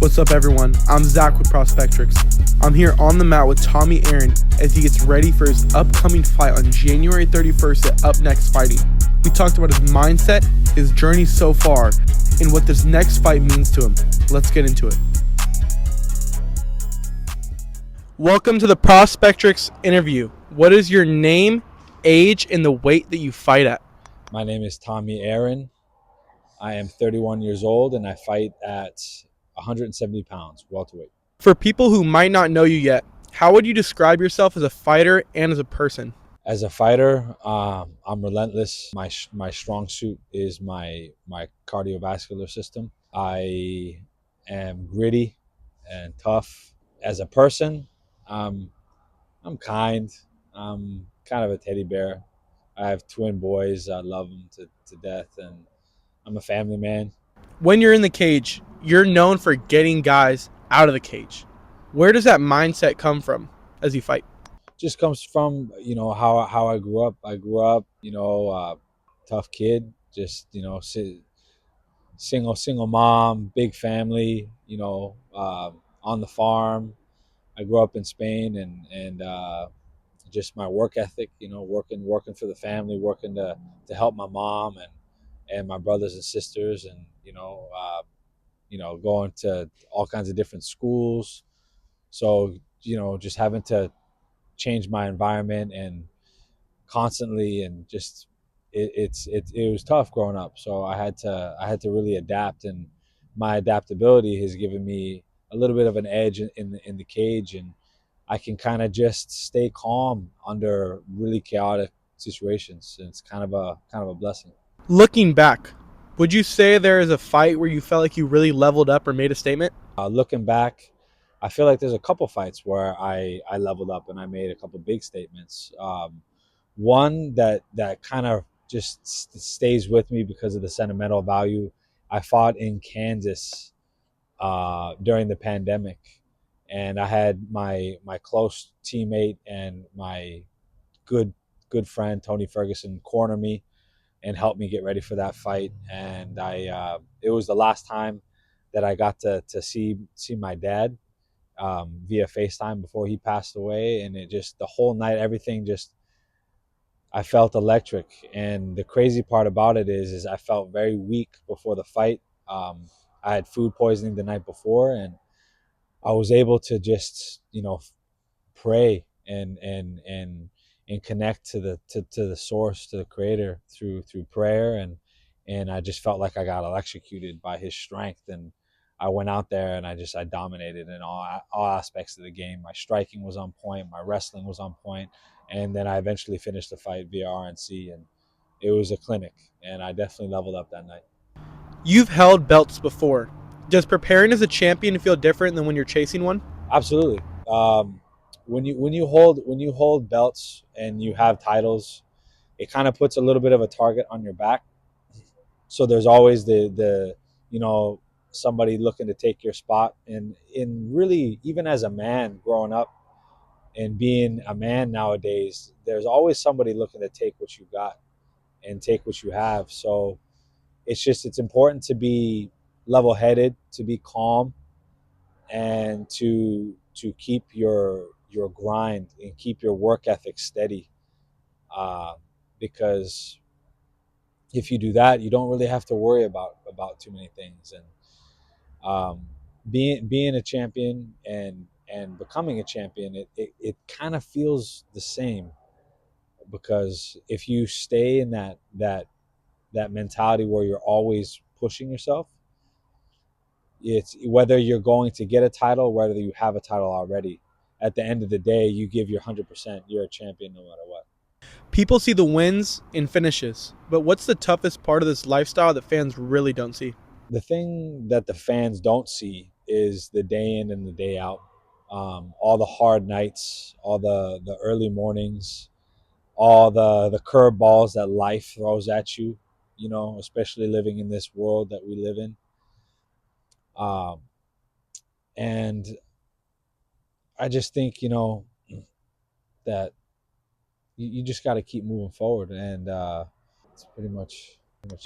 What's up, everyone? I'm Zach with Prospectrix. I'm here on the mat with Tommy Aaron as he gets ready for his upcoming fight on January 31st at UpNext Fighting. We talked about his mindset, his journey so far, and what this next fight means to him. Let's get into it. Welcome to the Prospectrix interview. What is your name, age, and the weight that you fight at? My name is Tommy Aaron. I am 31 years old and I fight at 170 pounds, welterweight. For people who might not know you yet, how would you describe yourself as a fighter and as a person? As a fighter, I'm relentless. My strong suit is my cardiovascular system. I am gritty and tough. As a person, I'm kind. I'm kind of a teddy bear. I have twin boys. I love them to death, and I'm a family man. When you're in the cage, you're known for getting guys out of the cage. Where does that mindset come from as you fight? Just comes from how I grew up. I grew up, tough kid. Just single mom, big family. On the farm. I grew up in Spain, and just my work ethic. Working for the family, working to help my mom and my brothers and sisters, and going to all kinds of different schools. So just having to change my environment and constantly, and just it was tough growing up. So I had to really adapt, and my adaptability has given me a little bit of an edge in the cage, and I can kind of just stay calm under really chaotic situations. And it's kind of a blessing. Looking back, would you say there is a fight where you felt like you really leveled up or made a statement? Looking back, I feel like there's a couple fights where I leveled up and I made a couple big statements. One that kind of just stays with me because of the sentimental value. I fought in Kansas during the pandemic, and I had my close teammate and my good good friend Tony Ferguson corner me and helped me get ready for that fight. And it was the last time that I got to see my dad via FaceTime before he passed away. And it just, the whole night, everything just, I felt electric. And the crazy part about it is I felt very weak before the fight. I had food poisoning the night before, and I was able to just, pray and connect to the source, to the creator through prayer. And I just felt like I got electrocuted by his strength. And I went out there and I dominated in all aspects of the game. My striking was on point, my wrestling was on point, and then I eventually finished the fight via RNC, and it was a clinic, and I definitely leveled up that night. You've held belts before. Does preparing as a champion feel different than when you're chasing one? Absolutely. When you hold belts and you have titles, it kind of puts a little bit of a target on your back. So there's always the somebody looking to take your spot. And in really, even as a man growing up and being a man nowadays, there's always somebody looking to take what you got and take what you have. So it's important to be level headed, to be calm, and to keep your grind and keep your work ethic steady, uh, because if you do that, you don't really have to worry about too many things. And being a champion and becoming a champion, it kind of feels the same, because if you stay in that mentality where you're always pushing yourself, it's whether you're going to get a title, whether you have a title already. At the end of the day, you give your 100%. You're a champion no matter what. People see the wins and finishes, but what's the toughest part of this lifestyle that fans really don't see? The thing that the fans don't see is the day in and the day out. All the hard nights, all the early mornings, all the curveballs that life throws at you. Especially living in this world that we live in. Um, and I just think that you just got to keep moving forward, and it's pretty much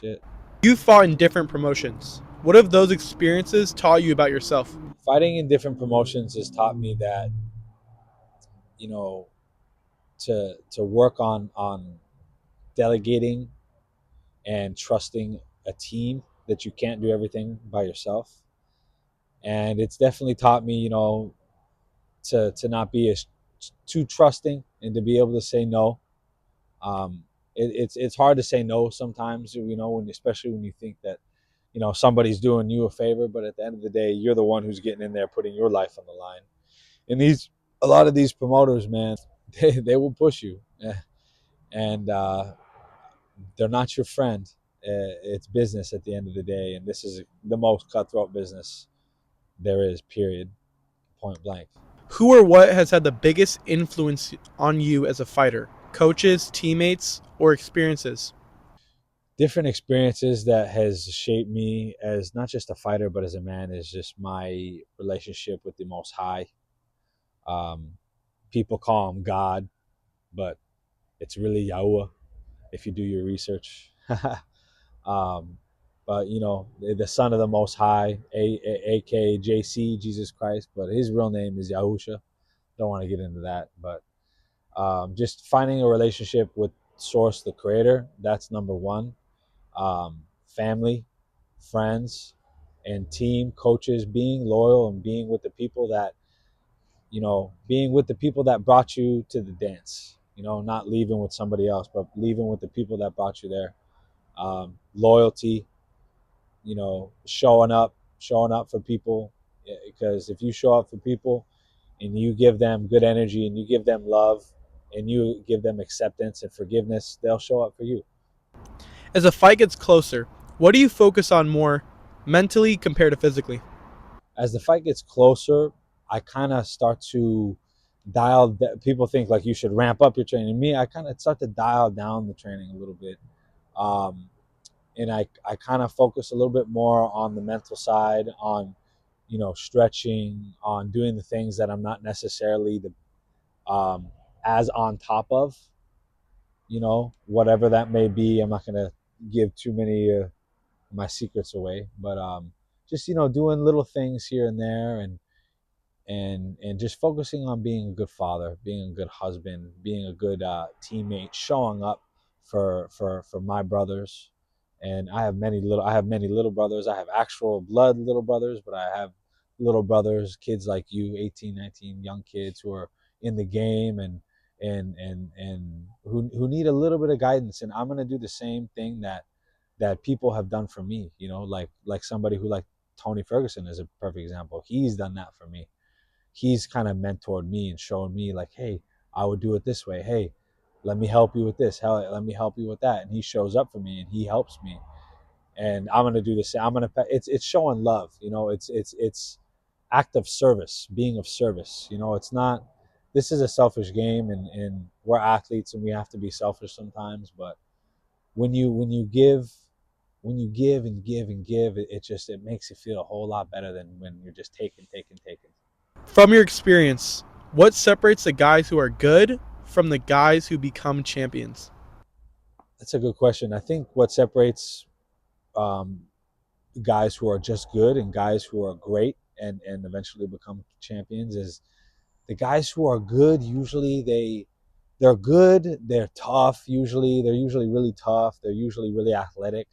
it. You fought in different promotions. What have those experiences taught you about yourself? Fighting in different promotions has taught me that, you know, to work on delegating and trusting a team, that you can't do everything by yourself. And it's definitely taught me, to not be as too trusting, and to be able to say no. Um, it's hard to say no sometimes, when, especially when you think that, somebody's doing you a favor, but at the end of the day, you're the one who's getting in there, putting your life on the line. And a lot of these promoters, man, they will push you, and they're not your friend. It's business at the end of the day, and this is the most cutthroat business there is. Period. Point blank. Who or what has had the biggest influence on you as a fighter? Coaches, teammates, or experiences? Different experiences that has shaped me as not just a fighter but as a man is just my relationship with the Most High. Um, People call him God, but it's really Yahweh if you do your research. um, but the Son of the Most High, aka JC, Jesus Christ, but his real name is Yahusha. Don't want to get into that, but just finding a relationship with Source, the Creator. That's number one. Family, friends, and team, coaches, being loyal and being with the people that brought you to the dance. Not leaving with somebody else, but leaving with the people that brought you there. Loyalty, showing up for people, because if you show up for people and you give them good energy and you give them love and you give them acceptance and forgiveness, they'll show up for you. As a fight gets closer, what do you focus on more mentally compared to physically? As the fight gets closer, I kind of start to people think like you should ramp up your training. Me, I kind of start to dial down the training a little bit. Um, and I kind of focus a little bit more on the mental side, on, stretching, on doing the things that I'm not necessarily as on top of, whatever that may be. I'm not going to give too many my secrets away, but just, doing little things here and there, and just focusing on being a good father, being a good husband, being a good teammate, showing up for my brothers. And I have many little brothers. I have actual blood little brothers, but I have little brothers, kids like you, 18, 19, young kids who are in the game, and who need a little bit of guidance. And I'm gonna do the same thing that people have done for me. Like somebody who, like Tony Ferguson is a perfect example. He's done that for me. He's kind of mentored me and shown me, like, hey, I would do it this way. Hey, let me help you with this. Hell, let me help you with that. And he shows up for me and he helps me. And I'm gonna do the same. It's showing love. It's act of service, being of service. It's not. This is a selfish game, and we're athletes and we have to be selfish sometimes. But when you give and give and give, it makes it feel a whole lot better than when you're just taking. From your experience, what separates the guys who are good from the guys who become champions? That's a good question. I think what separates um, guys who are just good and guys who are great and eventually become champions is the guys who are good. Usually they're good. They're tough. They're usually really tough. They're usually really athletic.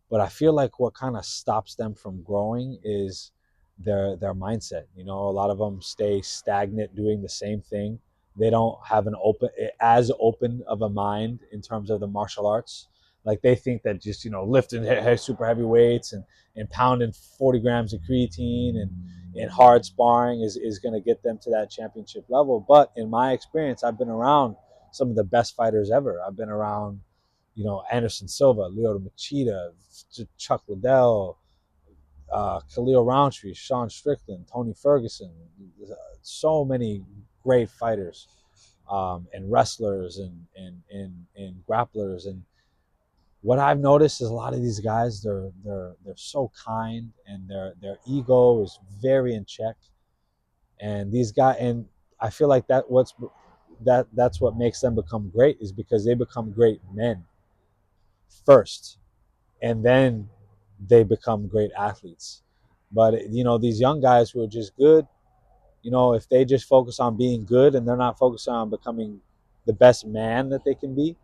But I feel like what kind of stops them from growing is their mindset. A lot of them stay stagnant doing the same thing. They don't have an open of a mind in terms of the martial arts. Like they think that just lifting super heavy weights and pounding 40 grams of creatine and hard sparring is going to get them to that championship level. But in my experience, I've been around some of the best fighters ever. I've been around Anderson Silva, Lyoto Machida, Chuck Liddell, Khalil Roundtree, Sean Strickland, Tony Ferguson. So many great fighters, and wrestlers and grapplers. And what I've noticed is a lot of these guys, they're so kind, and their ego is very in check. And these guys, and I feel like that's what makes them become great, is because they become great men first, and then they become great athletes. But these young guys who are just good, if they just focus on being good and they're not focusing on becoming the best man that they can be,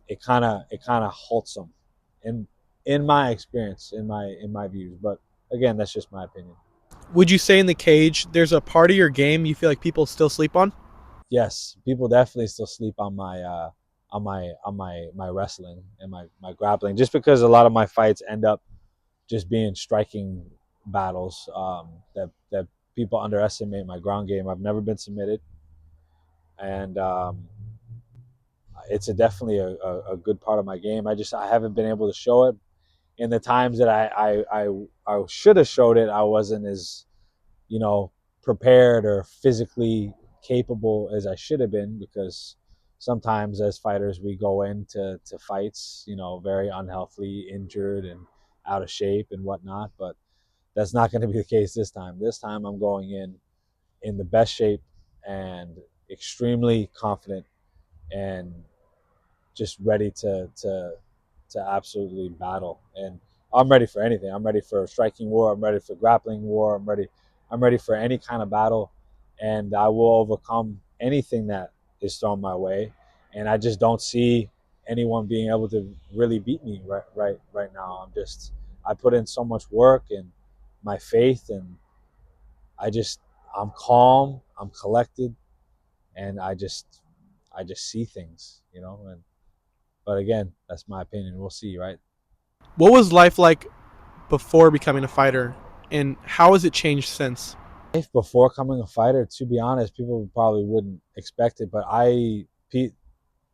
it kind of halts them. And in my experience, in my views, but again, that's just my opinion. Would you say in the cage there's a part of your game you feel like people still sleep on? Yes, people definitely still sleep on my wrestling and my grappling, just because a lot of my fights end up just being striking battles. That people underestimate my ground game. I've never been submitted, and it's definitely a good part of my game. I haven't been able to show it in the times that I should have showed it. I wasn't as you know prepared or physically capable as I should have been, because sometimes as fighters we go into fights very unhealthily, injured and out of shape and whatnot. But that's not going to be the case this time. This time I'm going in the best shape and extremely confident and just ready to absolutely battle. And I'm ready for anything. I'm ready for striking war. I'm ready for grappling war. I'm ready for any kind of battle, and I will overcome anything that is thrown my way. And I just don't see anyone being able to really beat me right now. I put in so much work and my faith, and I just I'm calm, I'm collected, and I just see things. And but again, that's my opinion. We'll see, right? What was life like before becoming a fighter, and how has it changed since? If before coming a fighter, to be honest, people probably wouldn't expect it, but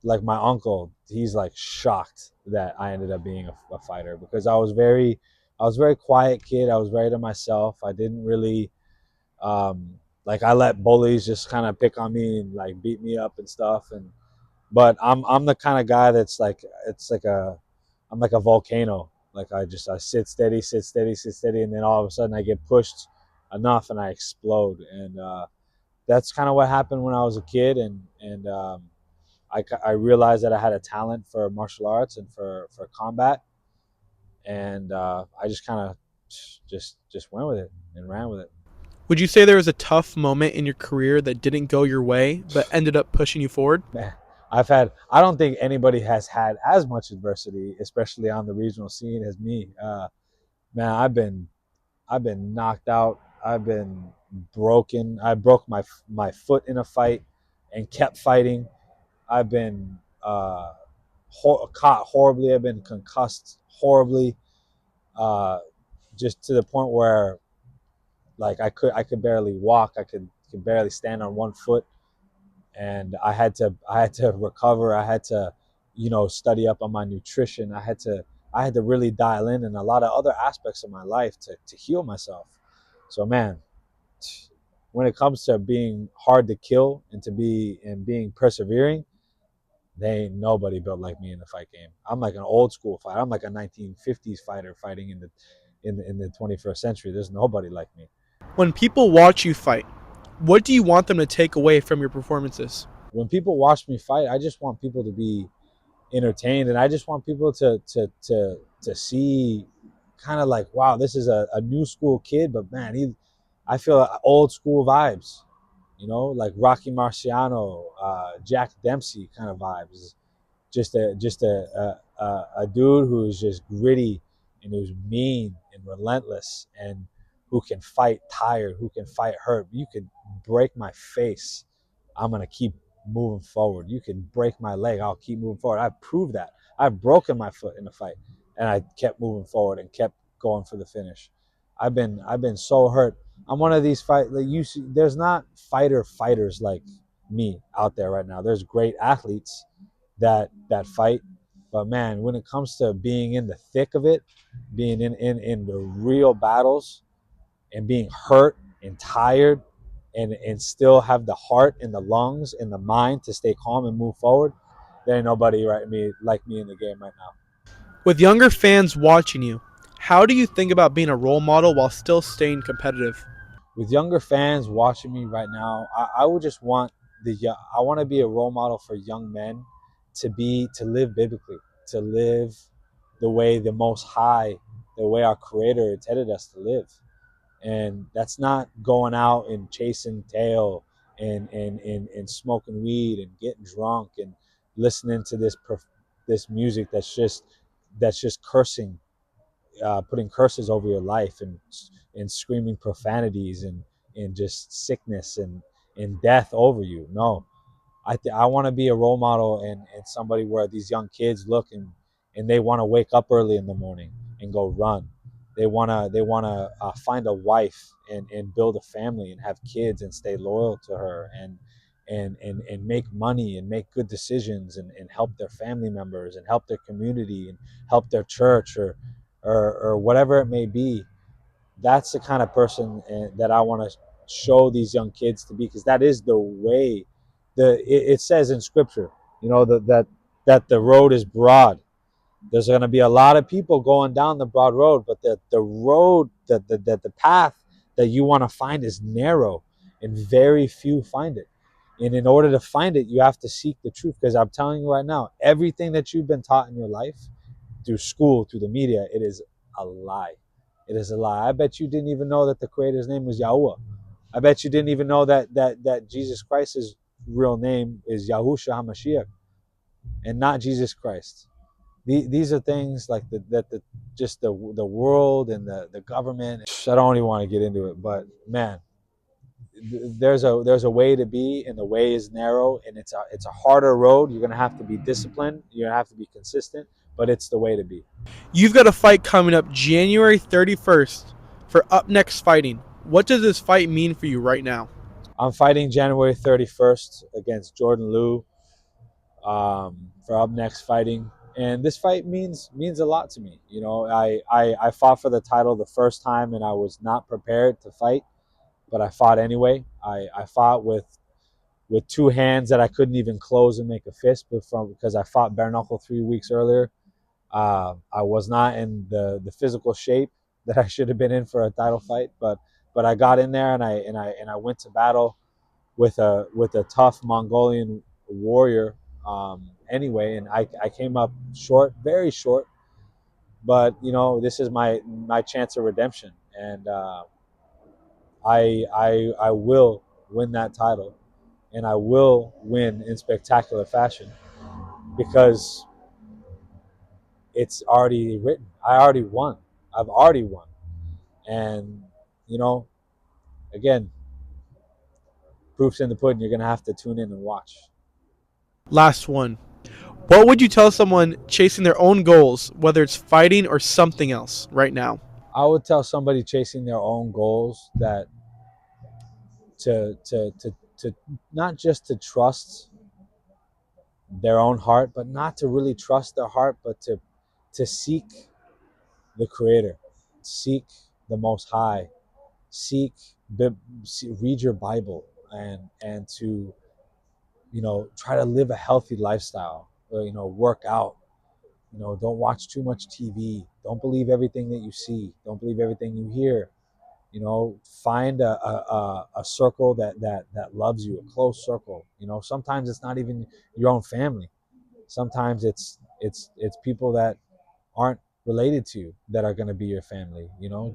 like my uncle, he's like shocked that I ended up being a fighter, because I was very quiet kid. I was very to myself. I didn't really like I let bullies just kind of pick on me and like beat me up and stuff. And but I'm the kind of guy that's like it's like I'm like a volcano. Like I sit steady, sit steady, sit steady, and then all of a sudden I get pushed enough and I explode. And that's kind of what happened when I was a kid. And I realized that I had a talent for martial arts and for combat, and I just kind of just went with it and ran with it. Would you say there was a tough moment in your career that didn't go your way but ended up pushing you forward? Man, I don't think anybody has had as much adversity, especially on the regional scene, as me. Man, I've been knocked out. I've been broken. I broke my foot in a fight and kept fighting. I've been caught horribly. I've been concussed horribly, uh, just to the point where like I could barely walk. I could barely stand on one foot, and I had to recover. I had to study up on my nutrition. I had to really dial in a lot of other aspects of my life to heal myself. So man, when it comes to being hard to kill and being persevering, they ain't nobody built like me in the fight game. I'm like an old school fighter. I'm like a 1950s fighter fighting in the 21st century. There's nobody like me. When people watch you fight, what do you want them to take away from your performances? When people watch me fight, I just want people to be entertained, and I just want people to see kind of like, wow, this is a new school kid, but man, I feel old school vibes, like Rocky Marciano, Jack Dempsey kind of vibes. Just a dude who is just gritty and who's mean and relentless, and who can fight tired, who can fight hurt. You could break my face, I'm gonna keep moving forward. You can break my leg, I'll keep moving forward. I've proved that. I've broken my foot in a fight, and I kept moving forward and kept going for the finish. I've been so hurt. I'm one of these fight like you see. There's not fighters like me out there right now. There's great athletes that fight, but man, when it comes to being in the thick of it, being in the real battles, and being hurt and tired, and still have the heart and the lungs and the mind to stay calm and move forward, there ain't nobody like me in the game right now. With younger fans watching you, how do you think about being a role model while still staying competitive? With younger fans watching me right now, I would just want I want to be a role model for young men to live biblically, to live the way the Most High, the way our Creator intended us to live. And that's not going out and chasing tail and smoking weed and getting drunk and listening to this music that's just cursing, putting curses over your life and screaming profanities and just sickness and death over you. No, I want to be a role model and somebody where these young kids look and they want to wake up early in the morning and go run. They wanna find a wife and build a family and have kids and stay loyal to her and make money and make good decisions and help their family members and help their community and help their church or whatever it may be. That's the kind of person that I want to show these young kids to be, because that is the way. It says in scripture, that the road is broad. There's going to be a lot of people going down the broad road, but the road, the path that you want to find is narrow, and very few find it. And in order to find it, you have to seek the truth, because I'm telling you right now, everything that you've been taught in your life, through school, through the media, it is a lie. It is a lie. I bet you didn't even know that the Creator's name was Yahuwah. I bet you didn't even know that Jesus Christ's real name is Yahusha Hamashiach and not Jesus Christ. These are things like the world and the government. I don't even want to get into it, but man, there's a way to be, and the way is narrow, and it's a harder road. You're gonna have to be disciplined. You're gonna have to be consistent, but it's the way to be. You've got a fight coming up January 31st for UpNext Fighting. What does this fight mean for you right now? I'm fighting January 31st against Jordan Liu, for UpNext Fighting, and this fight means a lot to me. I fought for the title the first time, and I was not prepared to fight, but I fought anyway. I fought with two hands that I couldn't even close and make a fist, because I fought bare knuckle 3 weeks earlier. I was not in the physical shape that I should have been in for a title fight, but I got in there, and I went to battle with a tough Mongolian warrior, anyway, and I came up short, very short, but this is my chance of redemption, and I will win that title, and I will win in spectacular fashion, because it's already written. I already won. I've already won. And, you know, again, proof's in the pudding. You're going to have to tune in and watch. Last one. What would you tell someone chasing their own goals, whether it's fighting or something else, right now? I would tell somebody chasing their own goals that to not just to trust their own heart, but not to really trust their heart, but to seek the Creator, seek the Most High, seek, read your Bible, and to try to live a healthy lifestyle. Work out. Don't watch too much TV. Don't believe everything that you see. Don't believe everything you hear. Find a circle that loves you, a close circle. Sometimes it's not even your own family. Sometimes it's people that aren't related to you that are going to be your family.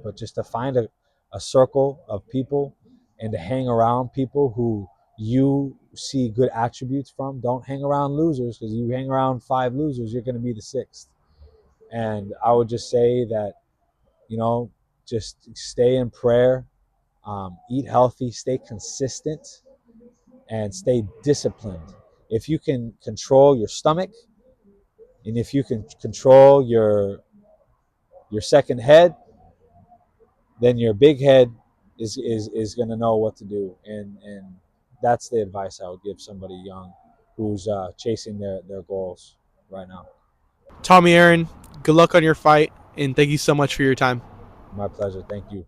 But just to find a circle of people and to hang around people who you see good attributes from. Don't hang around losers, because you hang around five losers, you're going to be the sixth. And I would just say that, just stay in prayer, eat healthy, stay consistent, and stay disciplined. If you can control your stomach, and if you can control your second head, then your big head is going to know what to do. And that's the advice I would give somebody young who's chasing their goals right now. Tommy Aaron, good luck on your fight, and thank you so much for your time. My pleasure. Thank you.